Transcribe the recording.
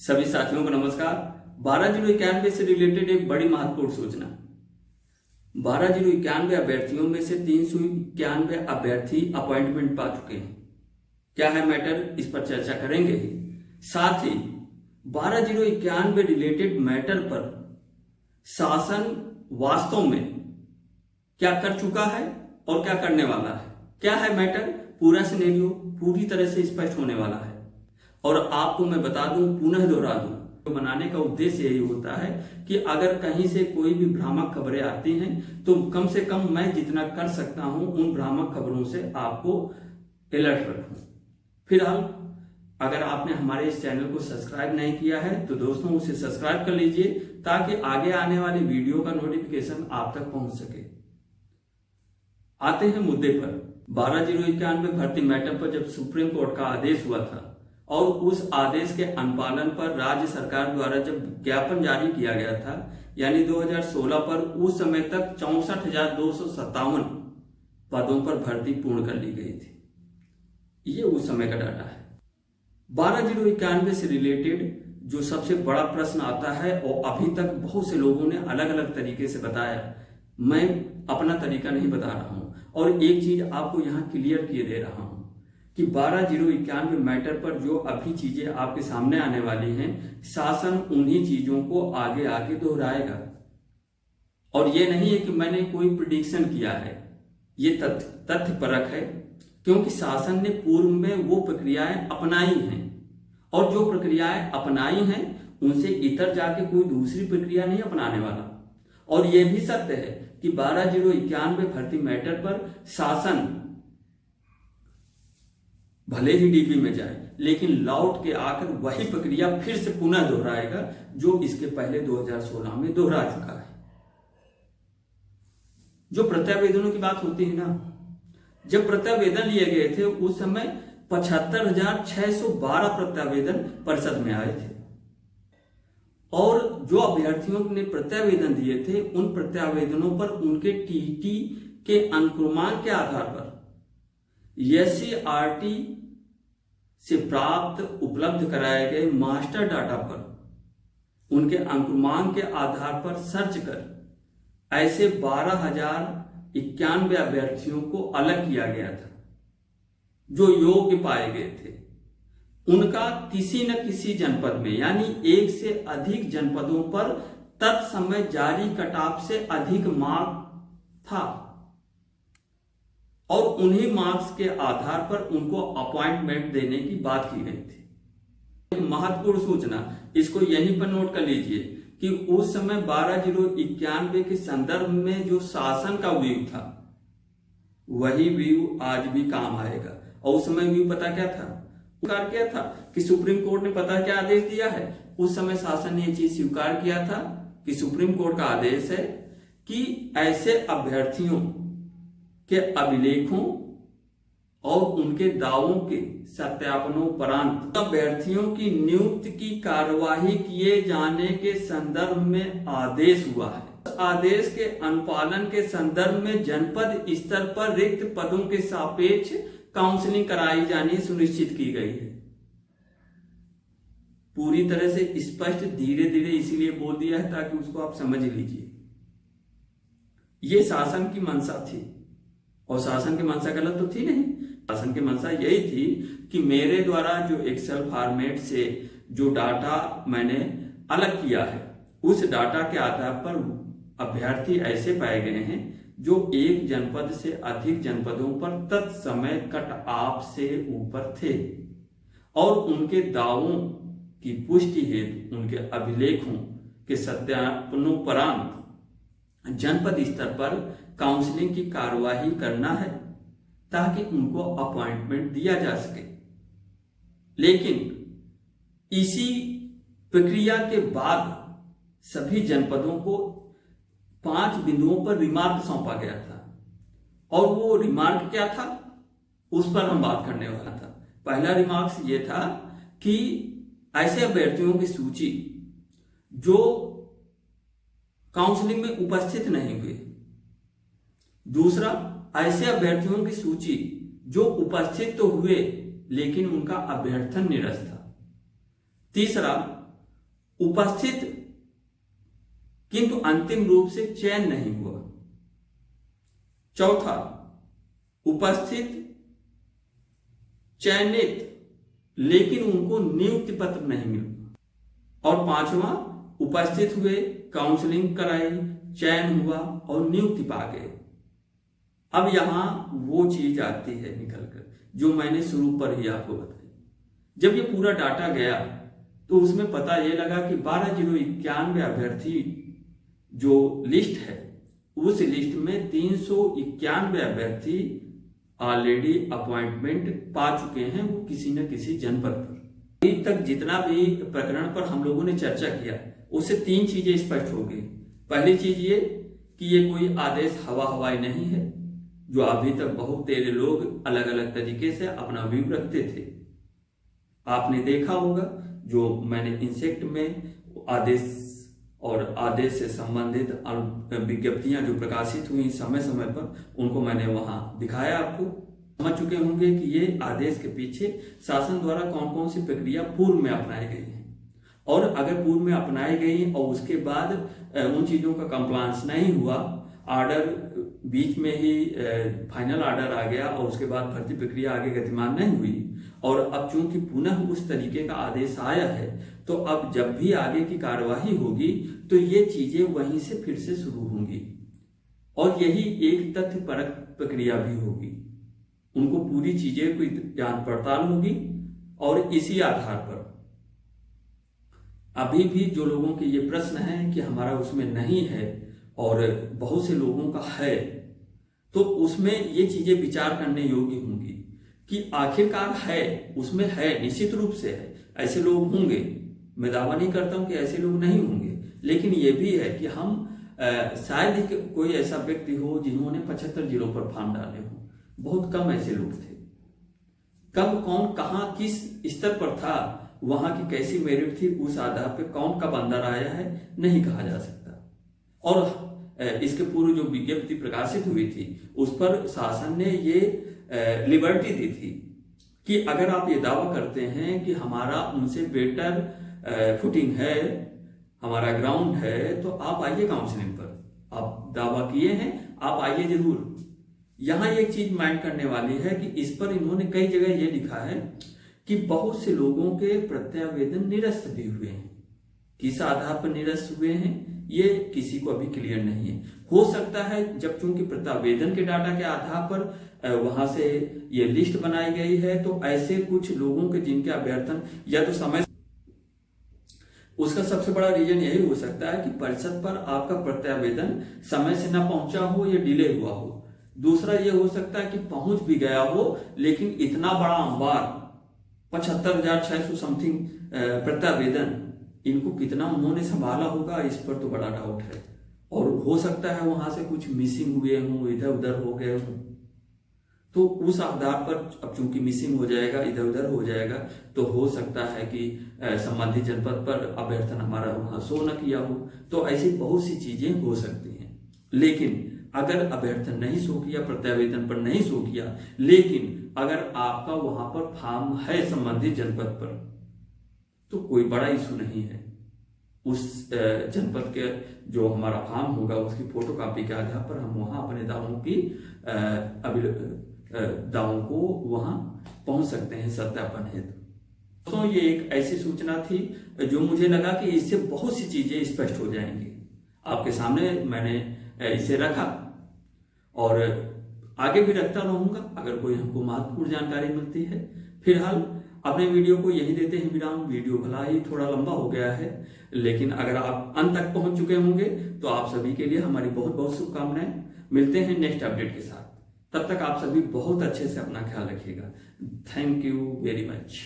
सभी साथियों को नमस्कार। 12/091 से रिलेटेड एक बड़ी महत्वपूर्ण सूचना। 12/091 अभ्यर्थियों में से 391 अभ्यर्थी अपॉइंटमेंट पा चुके हैं। क्या है मैटर, इस पर चर्चा करेंगे ही। साथ ही 12/091 रिलेटेड मैटर पर शासन वास्तव में क्या कर चुका है और क्या करने वाला है, क्या है मैटर, पूरा सिनेरियो पूरी तरह से स्पष्ट होने वाला है। और आपको मैं बता दूं, पुनः दोहरा दूं, तो बनाने का उद्देश्य यही होता है कि अगर कहीं से कोई भी भ्रामक खबरें आती हैं तो कम से कम मैं जितना कर सकता हूं उन भ्रामक खबरों से आपको अलर्ट रखूं। फिलहाल अगर आपने हमारे इस चैनल को सब्सक्राइब नहीं किया है तो दोस्तों उसे सब्सक्राइब कर लीजिए ताकि आगे आने वाली वीडियो का नोटिफिकेशन आप तक पहुंच सके। आते हैं मुद्दे पर। 12/091 भर्ती मैटर पर जब सुप्रीम कोर्ट का आदेश हुआ था और उस आदेश के अनुपालन पर राज्य सरकार द्वारा जब ज्ञापन जारी किया गया था, यानी 2016 पर, उस समय तक 64,257 पदों पर भर्ती पूर्ण कर ली गई थी। ये उस समय का डाटा है। 12/091 से रिलेटेड जो सबसे बड़ा प्रश्न आता है और अभी तक बहुत से लोगों ने अलग अलग तरीके से बताया, मैं अपना तरीका नहीं बता रहा हूं और एक चीज आपको यहां क्लियर किए दे रहा हूं कि 12/091 मैटर पर जो अभी चीजें आपके सामने आने वाली हैं, शासन उन्हीं चीजों को आगे आगे दोहराएगा। और ये नहीं है कि मैंने कोई प्रिडिक्शन किया है, ये तथ्यपरक है, क्योंकि शासन ने पूर्व में वो प्रक्रियाएं अपनाई हैं और जो प्रक्रियाएं अपनाई हैं उनसे इतर जाके कोई दूसरी प्रक्रिया नहीं अपनाने वाला। और यह भी सत्य है कि 12/091 भर्ती मैटर पर शासन भले ही डीपी में जाए लेकिन लौट के आकर वही प्रक्रिया फिर से पुनः दोहराएगा जो इसके पहले 2016 में दोहरा चुका है। जो प्रत्यावेदनों की बात होती है ना, जब प्रत्यावेदन लिए गए थे उस समय 75,612 प्रत्यावेदन परिषद में आए थे और जो अभ्यर्थियों ने प्रत्यावेदन दिए थे उन प्रत्यावेदनों पर उनके टीटी के अनुक्रमांक के आधार पर SCRT से प्राप्त उपलब्ध कराए गए मास्टर डाटा पर उनके अनुक्रमांक के आधार पर सर्च कर ऐसे 12,091 अभ्यर्थियों को अलग किया गया था जो योग्य पाए गए थे। उनका किसी न किसी जनपद में, यानी एक से अधिक जनपदों पर तत्समय जारी कटऑफ से अधिक मार्क था और उन्हीं मार्क्स के आधार पर उनको अपॉइंटमेंट देने की बात की गई थी। एक महत्वपूर्ण सूचना, इसको यहीं पर नोट कर लीजिए कि उस समय 12/091 के संदर्भ में जो शासन का व्यू था वही व्यू आज भी काम आएगा। और उस समय व्यू पता क्या था, स्वीकार किया था कि सुप्रीम कोर्ट ने पता क्या आदेश दिया है। उस समय शासन ने यह चीज स्वीकार किया था कि सुप्रीम कोर्ट का आदेश है कि ऐसे अभ्यर्थियों के अभिलेखों और उनके दावों के सत्यापनोपरांत अभ्यर्थियों की नियुक्ति की कार्यवाही किए जाने के संदर्भ में आदेश हुआ है। आदेश के अनुपालन के संदर्भ में जनपद स्तर पर रिक्त पदों के सापेक्ष काउंसलिंग कराई जानी सुनिश्चित की गई है। पूरी तरह से स्पष्ट धीरे धीरे इसीलिए बोल दिया है ताकि उसको आप समझ लीजिए। ये शासन की मंशा थी और शासन की मंशा गलत तो थी नहीं। शासन की मंशा यही थी कि मेरे द्वारा जो एक्सेल फॉर्मेट से जो डाटा मैंने अलग किया है उस डाटा के आधार पर अभ्यर्थी ऐसे पाए गए हैं जो एक जनपद से अधिक जनपदों पर तत्समय कट ऑफ से ऊपर थे और उनके दावों की पुष्टि हेतु उनके अभिलेखों के सत्यापनोपरांत जनपद स्तर पर काउंसलिंग की कार्यवाही करना है ताकि उनको अपॉइंटमेंट दिया जा सके। लेकिन इसी प्रक्रिया के बाद सभी जनपदों को 5 बिंदुओं पर रिमार्क सौंपा गया था और वो रिमार्क क्या था उस पर हम बात करने वाला था। पहला रिमार्क ये था कि ऐसे अभ्यर्थियों की सूची जो काउंसलिंग में उपस्थित नहीं हुए। दूसरा, ऐसे अभ्यर्थियों की सूची जो उपस्थित तो हुए लेकिन उनका अभ्यर्थन निरस्त था। तीसरा, उपस्थित किंतु अंतिम रूप से चयन नहीं हुआ। चौथा, उपस्थित चयनित लेकिन उनको नियुक्ति पत्र नहीं मिला। और पांचवा, उपस्थित हुए, काउंसलिंग कराई, चयन हुआ और नियुक्ति पा गए। अब यहां वो चीज आती है निकलकर जो मैंने शुरू पर ही आपको बताई। जब ये पूरा डाटा गया तो उसमें पता ये लगा कि 12,091 अभ्यर्थी जो लिस्ट है, उस लिस्ट में 391 अभ्यर्थी ऑलरेडी अपॉइंटमेंट पा चुके हैं, वो किसी न किसी जनपद पर। अभी तक जितना भी प्रकरण पर हम लोगों ने चर्चा किया उससे 3 चीजें स्पष्ट हो गई। पहली चीज ये कि ये कोई आदेश हवाई नहीं है, जो अभी तक बहुत तेरे लोग अलग अलग तरीके से अपना व्यू रखते थे। आपने देखा होगा जो मैंने इंसेक्ट में आदेश और आदेश से संबंधित विज्ञप्तियां जो प्रकाशित हुई समय समय पर, उनको मैंने वहां दिखाया। आपको समझ चुके होंगे कि ये आदेश के पीछे शासन द्वारा कौन कौन सी प्रक्रिया पूर्व में अपनाई गई है, और अगर पूर्व में अपनाई गई और उसके बाद उन चीजों का कंप्लायंस नहीं हुआ, ऑर्डर बीच में ही फाइनल ऑर्डर आ गया और उसके बाद भर्ती प्रक्रिया आगे गतिमान नहीं हुई, और अब चूंकि पुनः उस तरीके का आदेश आया है, तो अब जब भी आगे की कार्यवाही होगी तो ये चीजें वहीं से फिर से शुरू होंगी, और यही एक तथ्य परक प्रक्रिया भी होगी। उनको पूरी चीजें की जांच पड़ताल होगी और इसी आधार पर अभी भी जो लोगों के ये प्रश्न है कि हमारा उसमें नहीं है और बहुत से लोगों का है, तो उसमें ये चीजें विचार करने योग्य होंगी कि आखिरकार है, उसमें है, निश्चित रूप से है। ऐसे लोग होंगे, मैं दावा नहीं करता हूं कि ऐसे लोग नहीं होंगे, लेकिन ये भी है कि हम शायद ही कोई ऐसा व्यक्ति हो जिन्होंने 75 जिलों पर फॉर्म डाले हो। बहुत कम ऐसे लोग थे। कब कौन कहां किस स्तर पर था, वहां की कैसी मेरिट थी, उस आधार पर कौन कब अंदर आया है नहीं कहा जा सकता। और इसके पूर्व जो विज्ञप्ति प्रकाशित हुई थी उस पर शासन ने ये लिबर्टी दी थी कि अगर आप ये दावा करते हैं कि हमारा उनसे बेटर फुटिंग है, हमारा ग्राउंड है, तो आप आइए काउंसलिंग पर। आप दावा किए हैं, आप आइए जरूर। यहां एक चीज माइंड करने वाली है कि इस पर इन्होंने कई जगह ये लिखा है कि बहुत से लोगों के प्रत्यावेदन निरस्त भी हुए हैं। किस आधार पर निरस्त हुए हैं ये किसी को अभी क्लियर नहीं है। हो सकता है जब चूंकि प्रत्यावेदन के डाटा के आधार पर वहां से ये लिस्ट बनाई गई है, तो ऐसे कुछ लोगों के जिनके अभ्यर्थन या तो समय, उसका सबसे बड़ा रीजन यही हो सकता है कि परिषद पर आपका प्रत्यावेदन समय से न पहुंचा हो या डिले हुआ हो। दूसरा ये हो सकता है कि पहुंच भी गया हो, लेकिन इतना बड़ा अंबार 75,600 समथिंग प्रत्यावेदन, इनको कितना उन्होंने संभाला होगा इस पर तो बड़ा डाउट है। और हो सकता है वहां से कुछ मिसिंग हुए हों, इधर उधर हो गए हों, तो उस आधार पर अब चूंकि मिसिंग हो जाएगा, इधर उधर हो जाएगा, तो हो सकता है कि संबंधित जनपद पर अभ्यर्थन हमारा वहां शो न किया हो। तो ऐसी बहुत सी चीजें हो सकती हैं। लेकिन अगर अभ्यर्थन नहीं शो किया, प्रत्यावेदन पर नहीं शो किया, लेकिन अगर आपका वहां पर फॉर्म है संबंधित जनपद पर, तो कोई बड़ा इशू नहीं है। उस जनपद के जो हमारा फॉर्म होगा उसकी फोटोकॉपी के आधार पर हम वहां अपने दावों को वहां पहुंच सकते हैं सत्यापन हेतु। दोस्तों, ये एक ऐसी सूचना थी जो मुझे लगा कि इससे बहुत सी चीजें स्पष्ट हो जाएंगी। आपके सामने मैंने इसे रखा और आगे भी रखता रहूंगा अगर कोई हमको महत्वपूर्ण जानकारी मिलती है। फिलहाल अपने वीडियो को यही देते हैं विराम। वीडियो भला ही थोड़ा लंबा हो गया है, लेकिन अगर आप अंत तक पहुंच चुके होंगे तो आप सभी के लिए हमारी बहुत बहुत शुभकामनाएं। मिलते हैं नेक्स्ट अपडेट के साथ। तब तक आप सभी बहुत अच्छे से अपना ख्याल रखिएगा। Thank you very much.